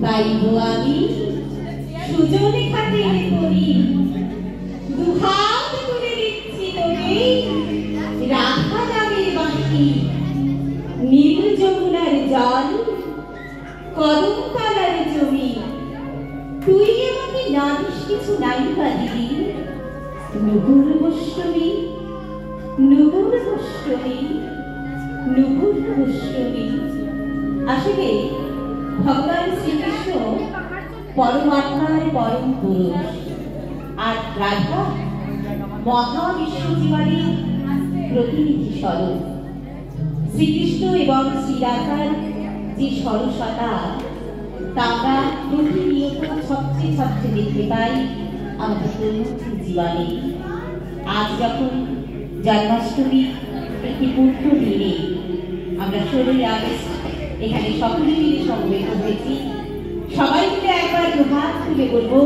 গাইব আমি সুজনে খাতির করি, দুহাত তুলে দিচ্ছি তোকে রাধা নামের বাঁশি। নীল যমুনার জল, কদমতলার জমি, তুই আমাকে না দিস কিছু নাই বা দিদি। নুপুর গোষ্ঠী, নুপুর গোষ্ঠী, নুপুর গোষ্ঠী। আসলে ভগবান শ্রীকৃষ্ণ পরমাত্মার পরম পুরুষ, আর রাধা মহাবিশ্বজীবনের প্রতিনিধি স্বরূপ। শ্রীকৃষ্ণ এবং শ্রীরাধার যে সরসতা তা আমরা প্রতিনিয়ত ছত্রে ছত্রে দেখতে পাই আমাদের দৈনন্দিন জীবনে। আজ যখন জন্মাষ্টমী একটি পূর্ণ দিনে আমরা 16 আগস্ট এখানে সকলে মিলে সমবেত হয়েছি, সবাই মিলে একবার দুহাত তুলে বলবো